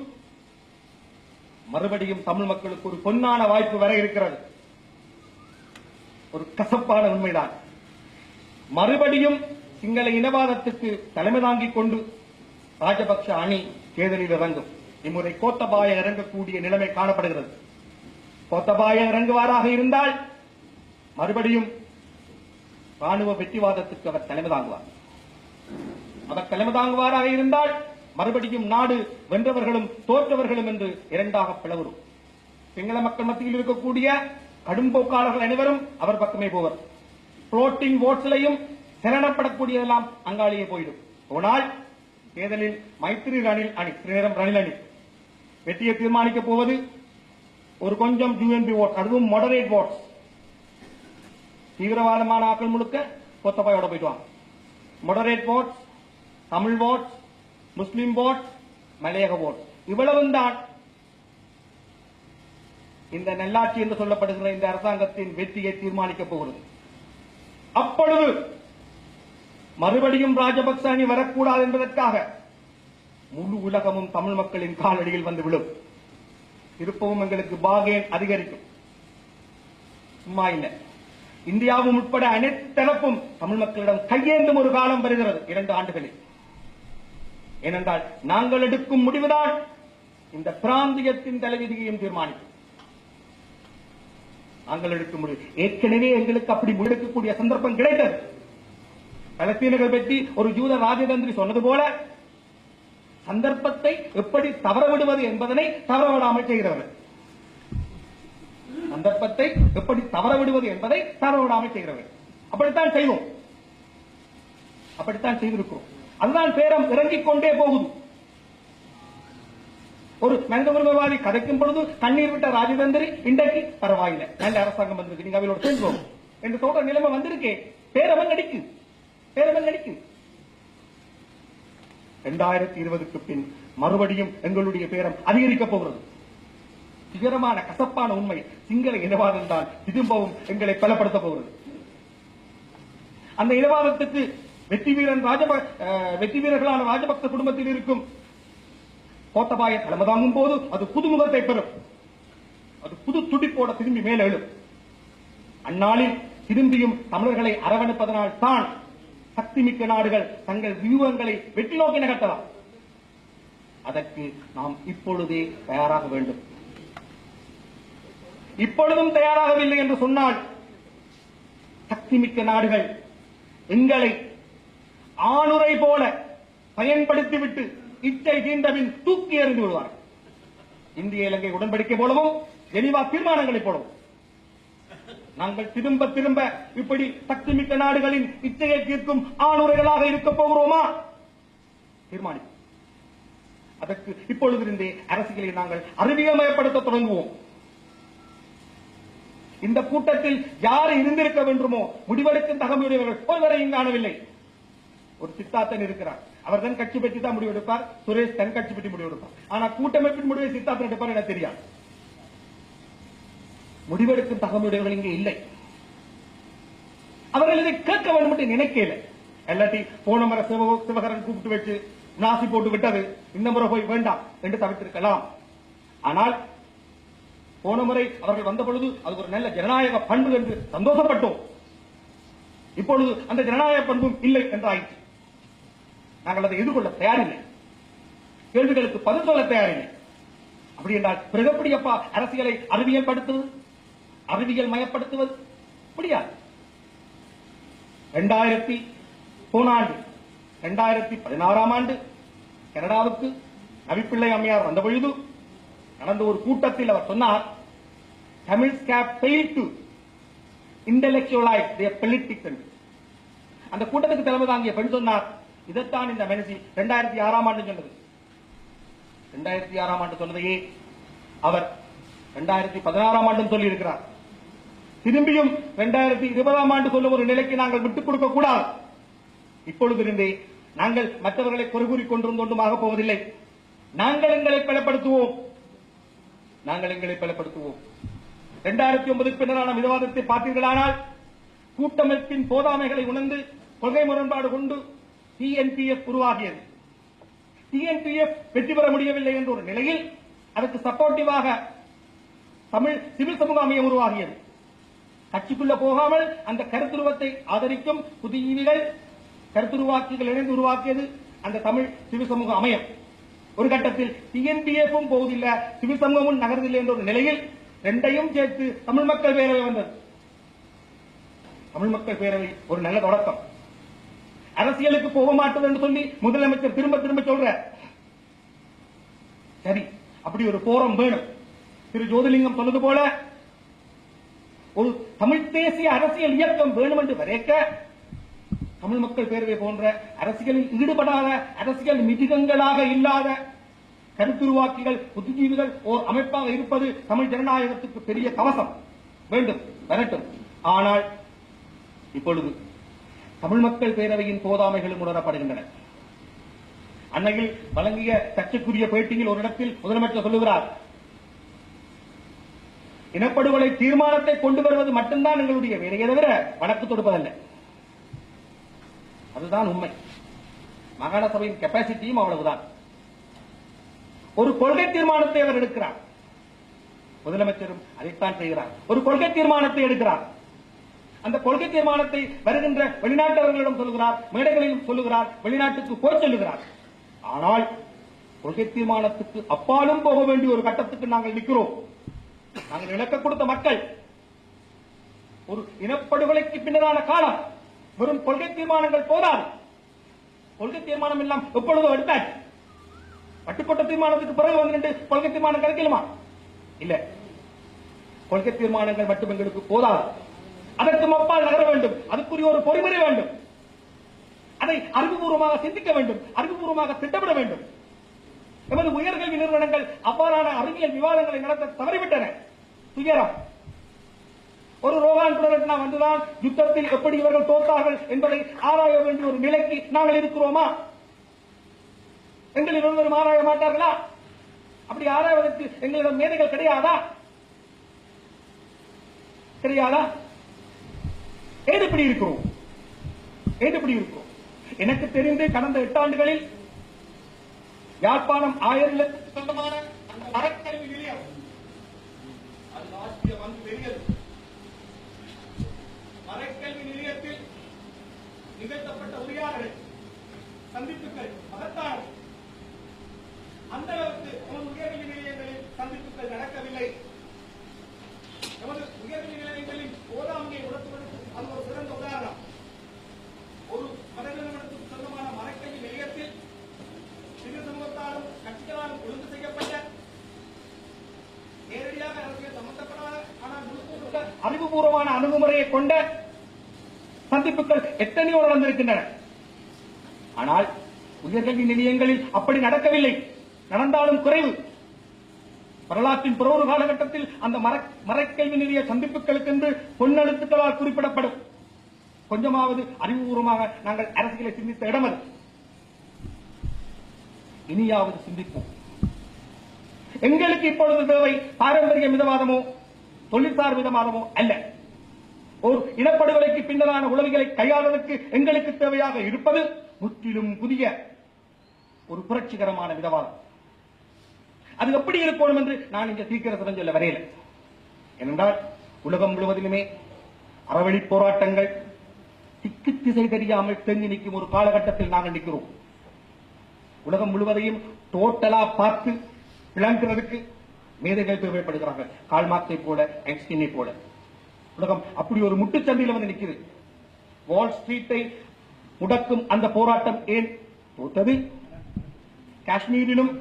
மறுபடியும் தமிழ் மக்களுக்கு ஒரு பொன்னான வாய்ப்பு வர இருக்கிறது. ஒரு கசப்பான உண்மைதான். மறுபடியும் சிங்கள இனவாதத்துக்கு தலைமை தாங்கிக் கொண்டு ராஜபக்ஷ அணி தேர்தலில் இறங்கும். இம்முறை கோத்தபாய இறங்கக்கூடிய நிலைமை காணப்படுகிறது. கோத்தபாய இறங்குவாராக இருந்தால் மறுபடியும் ராணுவ வெற்றிவாதத்துக்கு அவர் தலைமை தாங்குவார். அவர் தலைமை தாங்குவாராக இருந்தால் மறுபடியும் நாடு வென்றவர்களும் தோற்றவர்களும் என்று 2ஆக பிளவரும். சிங்கள மக்கள் மத்தியில் இருக்கக்கூடிய கடும்போக்காளர்கள் அனைவரும் அவர் பக்கமே போவர். புளோட்டிங் ஓட்ஸ்லையும் சரணப்படக்கூடியதெல்லாம் அங்காளியே போயிடும். போனால் தேர்தலில் மைத்திரி ரணில் அணி வெற்றியை தீர்மானிக்கப் போவது ஒரு கொஞ்சம் யூஎன்பி ஓட், அதுவும் மாடரேட் ஓட்ஸ். தீவிரவாதமான ஆக்கள் முழுக்க கொத்தபாயோட போயிடுவாங்க. மாடரேட் ஓட்ஸ், தமிழ் ஓட்ஸ், முஸ்லிம் ஓட், மலையக ஓட், இவ்வளவும் தான் இந்த நல்லாட்சி என்று சொல்லப்படுகிற இந்த அரசாங்கத்தின் வெற்றியை தீர்மானிக்கப் போகிறது. அப்பொழுது மறுபடியும் ராஜபக்ச அணி வரக்கூடாது என்பதற்காக முழு உலகமும் தமிழ் மக்களின் காலடியில் வந்து விழும். திருப்பவும் எங்களுக்கு பாகேன் அதிகரிக்கும். சும்மா இல்லை. இந்தியாவும் உட்பட அனைத்து தரப்பும் தமிழ் மக்களிடம் கையேந்தும் ஒரு காலம் வருகிறது 2 ஆண்டுகளில். ஏனென்றால் நாங்கள் எடுக்கும் முடிவுதான் இந்த பிராந்தியத்தின் தலைவிதியையும் தீர்மானிக்கும். நாங்கள் எடுக்கும் முடிவு ஏற்கனவே எங்களுக்கு அப்படி முடிவெடுக்கக்கூடிய சந்தர்ப்பம் கிடைத்தது. பலஸ்தீனர்கள் பற்றி ஒரு யூத ராஜதந்திரி சொன்னது போல சந்தர்ப்பத்தை எப்படி தவறவிடுவது என்பதனை தவறவிடாமல் செய்கிறவர்கள். சந்தர்ப்பத்தை எப்படி தவறவிடுவது என்பதை தவறவிடாமல் செய்கிறவர்கள். அப்படித்தான் செய்வோம், அப்படித்தான் செய்திருக்கிறோம். அதுதான் பேரம் இறங்கிக் கொண்டே போகுது. ஒரு மனித உரிமைவாதி கதைக்கும் பொழுது கண்ணீர் விட்ட ராஜதந்திரி இன்றைக்கு பரவாயில்லை, நல்ல அரசாங்கம் வந்திருக்கு, நீங்க அவளோட செல்வோம் என்று சொல்ற நிலைமை வந்திருக்கே. பேரவன் நடிக்கு 2020க்கு பின் மறுபடியும் எங்களுடைய பேரம் அதிகரிக்கப் போகிறது. சிகரமான கசப்பான உண்மை சிங்கள இனவாதம் தான் திரும்பவும் எங்களை பலப்படுத்த போகிறது. அந்த இனவாதத்துக்கு வெற்றி வீரர்களான ராஜபக்ச குடும்பத்தில் இருக்கும் கோத்தபாய தலைமை தாங்கும் போது அது புதுமுகத்தை பெறும். அது புது துடிப்போட திரும்பி மேல எழும். அந்நாளில் திரும்பியும் தமிழர்களை அரவணைப்பதனால் தான் சக்திமிக்க நாடுகள் தங்கள் வியூகங்களை வெற்றி நோக்கி நகர்த்தலாம். அதற்கு நாம் இப்பொழுதே தயாராக வேண்டும். இப்பொழுதும் தயாராகவில்லை என்று சொன்னால் சக்திமிக்க நாடுகள் எங்களை ஆணுரை போல பயன்படுத்திவிட்டு இச்சை தீண்டவின் தூக்கி எறிந்து விடுவார். இந்திய இலங்கை உடன்படிக்கை போலவும் ஜெனீவா தீர்மானங்களைப் போலவும் நாங்கள் திரும்ப திரும்ப இப்படி சக்திமிக்க நாடுகளின் இச்சையை தீர்க்கும் ஆணுரைகளாக இருக்க போகிறோமா? தீர்மானி. அதற்கு இப்பொழுதிருந்தே அரசியலை நாங்கள் அறிவியல்மயப்படுத்த தொடங்குவோம். இந்த கூட்டத்தில் யார் இருந்திருக்க வேண்டுமோ முடிவெடுக்கும் தகமையுடையவர்கள் ஒருவரையும் காணவில்லை. ஒரு சித்தார்த்தன் இருக்கிறார், அவர் தன் கட்சி பற்றி தான் முடிவெடுப்பார். சுரேஷ் தன் கட்சி பற்றி முடிவெடுப்பார். ஆனா கூட்டமைப்பின் முடிவை சித்தார்த்தன் எடுப்பார் என தெரியாது. முடிவெடுக்கும் தகமையுடையவர்கள் இங்கே இல்லை. அவர்கள் இதை கேட்க வேண்டும் என்று நினைக்கல. எல்லாத்தையும் போன முறை சிவகரன் கூப்பிட்டு வச்சு நாசி போட்டு விட்டது, இந்த முறை போய் வேண்டாம் என்று தவிர்த்திருக்கலாம். ஆனால் போன முறை அவர்கள் வந்த பொழுது அது ஒரு நல்ல ஜனநாயக பண்பு என்று சந்தோஷப்பட்டோம். இப்பொழுது அந்த ஜனநாயக பண்பும் இல்லை என்றாயிற்று. நாங்கள் அதை எதிர்கொள்ள தயாரில்லை. கேள்விகளுக்கு பதில் சொல்ல தயாரில்லை. அப்படி என்றால் பிறகு எப்படி அப்பா அரசியலை அறிவியல் படுத்துவது, அறிவியல் மயப்படுத்துவது? முடியாது. 2016 ஆண்டு கனடாவுக்கு நவிப்பிள்ளை அம்மையார் வந்த பொழுது நடந்த ஒரு கூட்டத்தில் அவர் சொன்னார், Tamils have failed to intellectualize their politics. அந்த கூட்டத்துக்கு தலைமை தாங்கிய பெண் சொன்னார், இதைத்தான் இந்த மெனசி 2006 ஆண்டு சொன்னது. 2006 ஆண்டு சொன்னதையே அவர் 2016 ஆண்டும் சொல்லி இருக்கிறார். திரும்பியும் 2020 ஆண்டு சொல்ல ஒரு நிலைக்கு நாங்கள் விட்டுக் கொடுக்க கூடாது. இப்பொழுதிருந்தே நாங்கள் மற்றவர்களை குறைகூறிக் கொண்டிருந்தோண்டுமாக போவதில்லை. நாங்கள் எங்களை பலப்படுத்துவோம். 2009 பின்னரான விவாதத்தை பார்த்தீர்களானால் கூட்டமைப்பின் போதாமைகளை உணர்ந்து கொள்கை முரண்பாடு கொண்டு TNPF உருவாகியது. TNPF வெற்றி பெற முடியவில்லை என்ற ஒரு நிலையில் அதற்கு சப்போர்ட்டிவாக தமிழ் சிவில் சமூக அமையம் உருவாகியது. கட்சிக்குள்ள போகாமல் அந்த கருத்துருவத்தை ஆதரிக்கும் புதியீவிகள் கருத்துருவாக்கிகள் இணைந்து உருவாக்கியது அந்த தமிழ் சிவில் சமூக அமையம். ஒரு கட்டத்தில் TNPF போவதில்லை, சிவில் சமூகமும் நகர்வதில்லை என்ற ஒரு நிலையில் ரெண்டையும் சேர்த்து தமிழ் மக்கள் பேரவை வந்தது. தமிழ் மக்கள் பேரவை ஒரு நல்ல தொடக்கம். அரசியலுக்கு போக மாட்டது என்று சொல்லி முதலமைச்சர் திரும்ப திரும்ப சொல்ற. சரி, அப்படி ஒரு போரம் வேணும். திரு ஜோதிலிங்கம் சொன்னது போல ஒரு தமிழ் தேசிய அரசியல் இயக்கம் வேணும் என்று வரைக்க தமிழ் மக்கள் பேரவை போன்ற அரசியலில் ஈடுபடாத, அரசியல் மிதிகங்களாக இல்லாத கருத்துருவாக்கிகள் புத்திஜீவிகள் ஓர் அமைப்பாக இருப்பது தமிழ் ஜனநாயகத்துக்கு பெரிய கவசம். வேண்டும், வரட்டும். ஆனால் இப்பொழுது தமிழ் மக்கள் பேரவையின் போதாமைகளும் உணரப்படுகின்றன. அன்னையில் வழங்கிய சர்ச்சைக்குரிய பேட்டியில் ஒரு இடத்தில் முதலமைச்சர் சொல்லுகிறார், இனப்படுகொலை தீர்மானத்தை கொண்டு வருவது மட்டும்தான் எங்களுடைய வேலையை தவிர வழக்கு தொடுப்பதல்ல. அதுதான் உண்மை. மாகாண சபையின் கெப்பாசிட்டியும் அவ்வளவுதான். ஒரு கொள்கை தீர்மானத்தை அவர் எடுக்கிறார். முதலமைச்சரும் அதைத்தான் செய்கிறார். ஒரு கொள்கை தீர்மானத்தை எடுக்கிறார். அந்த கொள்கை தீர்மானத்தை வருகின்ற வெளிநாட்டவர்களிடம் சொல்லுகிறார், மேடைகளிலும் சொல்லுகிறார், வெளிநாட்டுக்கு போய் சொல்லுகிறார். ஆனால் கொள்கை தீர்மானத்துக்கு அப்பாலும் போக வேண்டிய ஒரு கட்டத்துக்கு நாங்கள் நிற்கிறோம். நாங்கள் இலக்க கொடுத்த மக்கள் ஒரு இனப்படுகொலைக்கு பின்னரான காலம். வெறும் கொள்கை தீர்மானங்கள் போதாது. கொள்கை தீர்மானம் எல்லாம் எப்பொழுதோ எடுத்தாச்சு. பட்டுக்கோட்டை தீர்மானத்துக்கு பிறகு வந்து கொள்கை தீர்மானம் கிடைக்கலுமா? இல்ல. கொள்கை தீர்மானங்கள் மட்டும் எங்களுக்கு போதாது. அதற்கு அப்பால் நகர வேண்டும். அதுக்குரிய ஒரு பொறிமுறை வேண்டும். அதை அறிவுபூர்வமாக சிந்திக்க வேண்டும், அறிவுபூர்வமாக திட்டமிட வேண்டும். எமது உயர்கல்வி நிறுவனங்கள் அவ்வாறான அறிவியல் விவாதங்களை நடத்த தவறிவிட்டன. துயரம். ஒரு ரோகான் புரட்னா வந்துதான் யுத்தத்தில் எப்படி இவர்கள் தோற்றார்கள் என்பதை ஆராய வேண்டிய ஒரு நிலைக்கு நாங்கள் இருக்கிறோமா? எங்களில் ஒருவரும் ஆராய மாட்டார்களா? அப்படி ஆராய்வதற்கு எங்களிடம் மேதைகள் கிடையாதா? கிடையாதா? ஏன் இப்படி இருக்கிறோம்? எனக்கு தெரிந்து கடந்த 8 ஆண்டுகளில் யாழ்ப்பாணம் 1000 லட்சத்துக்கு சொந்தமான அந்த மரக்கல்வி நிலையம் அது ஆட்சியம் வந்து பெரியது. மரக்கல்வி நிலையத்தில் நிகழ்த்தப்பட்ட உரையாடல்கள், சந்திப்புகள் மகத்தானது. அந்த அளவுக்கு நமது உயர்கல்வி நிலையங்களில் சந்திப்புகள் நடக்கவில்லை. நமது உயர்கல்வி நிலையங்களில் போதாமையை உணர்த்துவதற்கு அது ஒரு சிறந்த உதாரணம். ஒரு மத நிறுவனத்துக்கு சொந்தமான அறிவுபூர்வமான அணுகுமுறையை கொண்ட சந்திப்புகள் எத்தனையோ நடந்திருக்கின்றன. ஆனால் உயர்கல்வி நிலையங்களில் அப்படி நடக்கவில்லை. நடந்தாலும் குறைவு. வரலாற்றின் பிறகு காலகட்டத்தில் அந்த மறைக்கல்வி நிலைய சந்திப்புகளுக்கு என்று பொன்னெழுத்துக்களால் குறிப்பிடப்படும். கொஞ்சமாவது அறிவுபூர்வமாக நாங்கள் அரசியலை சிந்தித்த இடம் அது. இனியாவது சிந்திப்போம். எங்களுக்கு இப்பொழுது தேவை பாரம்பரிய மிதவாதமோ தொழிற்சார் மிதவாதமோ அல்ல. ஒரு இனப்படுகொலைக்கு பின்னரான உளவிகளை கையாளுவதற்கு எங்களுக்கு தேவையாக இருப்பது முற்றிலும் புதிய ஒரு புரட்சிகரமான மிதவாதம். அது எப்படி இருக்கணும் என்று நான் இங்கே சீக்கிரம் சொல்ல வரையில. ஏனென்றால் உலகம் முழுவதிலுமே அறவழி போராட்டங்கள் திக்கு திசை தெரியாமல் தேங்கி நிற்கும் ஒரு காலகட்டத்தில் நாங்கள் நிற்கிறோம். உலகம் முழுவதையும் டோட்டலா பார்த்து விளங்குறதுக்கு மேதைகள் தேவைப்படுகிறார்கள். கால்மார்க்ஸை போல, ஐன்ஸ்டீனை போல. உலகம் அப்படி ஒரு முட்டுச்சந்தையில் வந்து நிற்கிறது. வால் ஸ்ட்ரீட்டை முடக்கும் அந்த போராட்டம் ஏன் தோற்றது? காஷ்மீரிலும்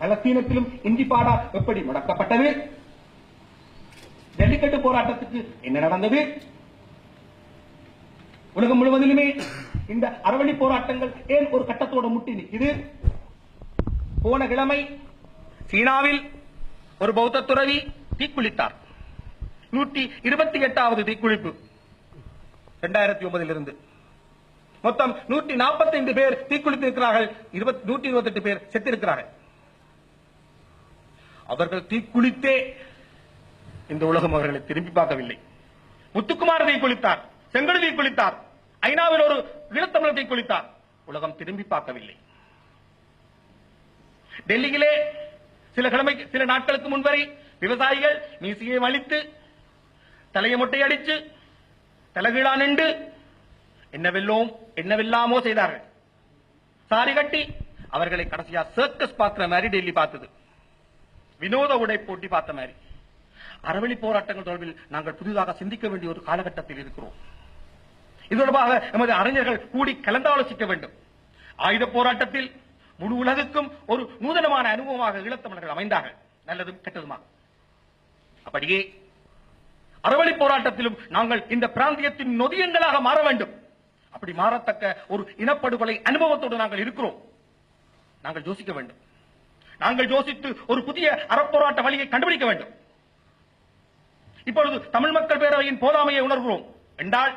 பலஸ்தீனத்திலும் இந்திபாடா எப்படி முடக்கப்பட்டது? ஜல்லிக்கட்டு போராட்டத்துக்கு என்ன நடந்தது? உலகம் முழுவதிலுமே இந்த அறவழி போராட்டங்கள் ஏன் ஒரு கட்டத்தோடு முட்டி நிற்குது? போன கிழமை சீனாவில் ஒரு பௌத்த துறவி தீக்குளித்தார். 128வது தீக்குளிப்பு 2009 இருந்து மொத்தம் 145 பேர் தீக்குளித்திருக்கிறார்கள். 128 பேர் செத்திருக்கிறார்கள். அவர்கள் தீக்குளித்தே இந்த உலகம் அவர்களை திரும்பி பார்க்கவில்லை. முத்துக்குமார் தீக்குளித்தார், செங்கடு தீக்குளித்தார், ஐநாவில் ஒரு ஈழத்தமிழர் தீக்குளித்தார். உலகம் திரும்பி பார்க்கவில்லை. டெல்லியிலே சில நாட்களுக்கு முன்வரை விவசாயிகள் மீசையை வலித்து தலையை மொட்டை அடித்து தலைகீழா நின்று என்னவெல்லாமோ செய்தார்கள். சாரி கட்டி அவர்களை கடைசியா சர்க்கஸ் பார்க்கிற மாதிரி டெல்லி பார்த்தது. வினோத உடை போட்டி பார்த்த மாதிரி. அறவழி போராட்டங்கள் தொடர்பில் நாங்கள் புதிதாக சிந்திக்க வேண்டிய ஒரு காலகட்டத்தில் இருக்கிறோம். இது தொடர்பாக எமது அறிஞர்கள் கூடி கலந்தாலோசிக்க வேண்டும். ஆயுத போராட்டத்தில் முழு உலகுக்கும் ஒரு நூதனமான அனுபவமாக ஈழத்தமிழர்கள் அமைந்தார்கள், நல்லதும் கெட்டதுமாக. அப்படியே அறவழி போராட்டத்திலும் நாங்கள் இந்த பிராந்தியத்தின் நொதியங்களாக மாற வேண்டும். அப்படி மாறத்தக்க ஒரு இனப்படுகொலை அனுபவத்தோடு நாங்கள் இருக்கிறோம். நாங்கள் யோசிக்க வேண்டும். நாங்கள் யோசித்து ஒரு புதிய அறப்போராட்ட வழியை கண்டுபிடிக்க வேண்டும். இப்பொழுது தமிழ் மக்கள் பேரவையின் போதாமையை உணர்கிறோம் என்றால்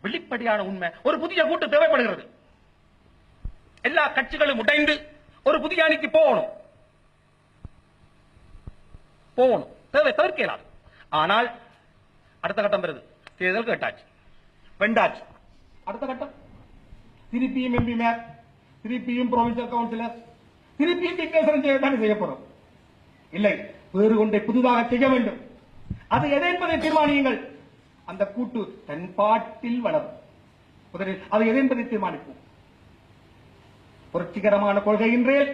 வெளிப்படையான உண்மை, ஒரு புதிய கூட்டு தேவைப்படுகிறது. எல்லா கட்சிகளும் உடைந்து ஒரு புதிய அணிக்கு போகணும். தேவை தவிர்க்கலாம். ஆனால் அடுத்த கட்டம் வருது. தேர்தல் கேட்டாச்சு, வெண்டாச்சு. அடுத்த கட்டம் திருப்பியும் எம்பி மேயர், திருப்பியும் ப்ரொவின்சியல் கவுன்சிலர், திருப்பியும் டிக்ளேஷன் செய்யத்தான் செய்யப்படும். இல்லை, வேறு ஒன்றை புதிதாக செய்ய வேண்டும். அது எதை என்பதை தீர்மானியுங்கள். அந்த கூட்டு தன் பாட்டில் வளரும். முதலில் அது எதை என்பதை தீர்மானிப்போம். புரட்சிகரமான கொள்கை என்றேல்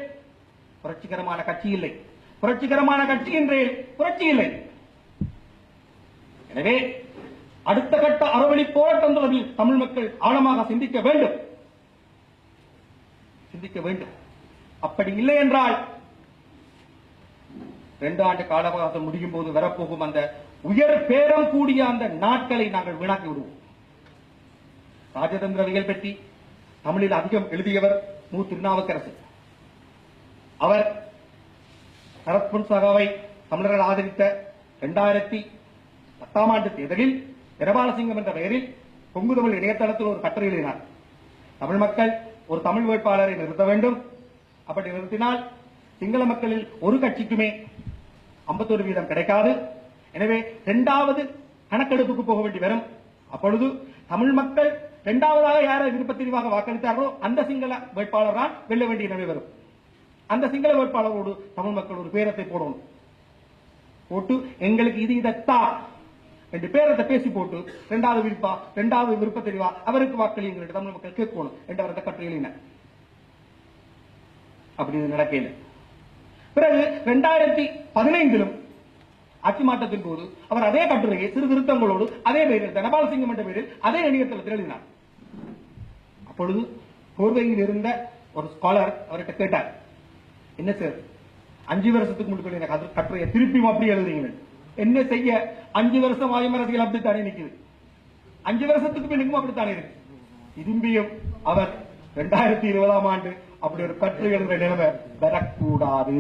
புரட்சிகரமான கட்சி இல்லை. புரட்சிகரமான கட்சி என்றேல் புரட்சி இல்லை. எனவே அடுத்த கட்ட அறவழி போராட்டம் தொடர்பில் தமிழ் மக்கள் ஆழமாக சிந்திக்க வேண்டும். அப்படி இல்லை என்றால் 2 ஆண்டு கால அவகாசம் முடியும் போது வரப்போகும் அந்த உயர் பேரம் கூடிய அந்த நாட்களை நாங்கள் வீணாக்கி விடுவோம். ராஜதந்திரவியல் பற்றி தமிழில் அதிகம் எழுதியவர் மு. திருநாவுக்கரசு. அவர் சரத் பொன்சகாவை தமிழர்கள் ஆதரித்த 2010ஆம் ஆண்டு தேர்தலில் இரபாலசிங்கம் என்ற பெயரில் கொங்கு தமிழ் இணையதளத்தில் ஒரு கட்டுரை எழுதினார். தமிழ் மக்கள் ஒரு தமிழ் வேட்பாளரை நிறுத்த வேண்டும். அப்படி நிறுத்தினால் சிங்கள மக்களில் ஒரு கட்சிக்குமே 51% கிடைக்காது. எனவே 2வது கணக்கெடுப்புக்கு போக வேண்டி வரும். அப்பொழுது தமிழ் மக்கள் 2வதாக யாரை விருப்ப தெரிவாக வாக்களித்தார்களோ அந்த சிங்கள வேட்பாளர் தான் வெல்ல வேண்டிய நிலை வரும். அந்த சிங்கள வேட்பாளரோடு தமிழ் மக்கள் ஒரு பேரத்தை போடணும். போட்டு எங்களுக்கு இது இதத்தா என்று பேரத்தை பேசி போட்டு 2வது விருப்ப தெரிவா அவருக்கு வாக்களியுங்கள் என்று தமிழ் மக்கள் கேட்கணும் என்று அவர் கட்டுரை எழுதினார். அப்படி நடக்கல. பிறகு 2015 ஆட்சி மாற்றத்தின் போது அவர் அதே கட்டுரையை சிறு திருத்தங்களோடு அதே பெயரில் தனபாலசிங்கம் என்ற பெயரில் அதே இணையதளத்தில் எழுதினார். அப்பொழுது கோர்வையில் இருந்த ஒரு ஸ்காலர் அவர்கிட்ட கேட்டார், என்ன சார் 5 வருஷத்துக்கு முன்னாடி கட்டுரையை திருப்பியும் அப்படி எழுதுறீங்க? என்ன செய்ய 5 வருஷம் அரசியல் அப்படித்தானே நிக்குது. 5 வருஷத்துக்கு பின்னுக்கும் அப்படித்தானே இருக்கு. திரும்பியும் அவர் 2020 அப்படி ஒரு கற்று எழுதுற நிலைமை வரக்கூடாது.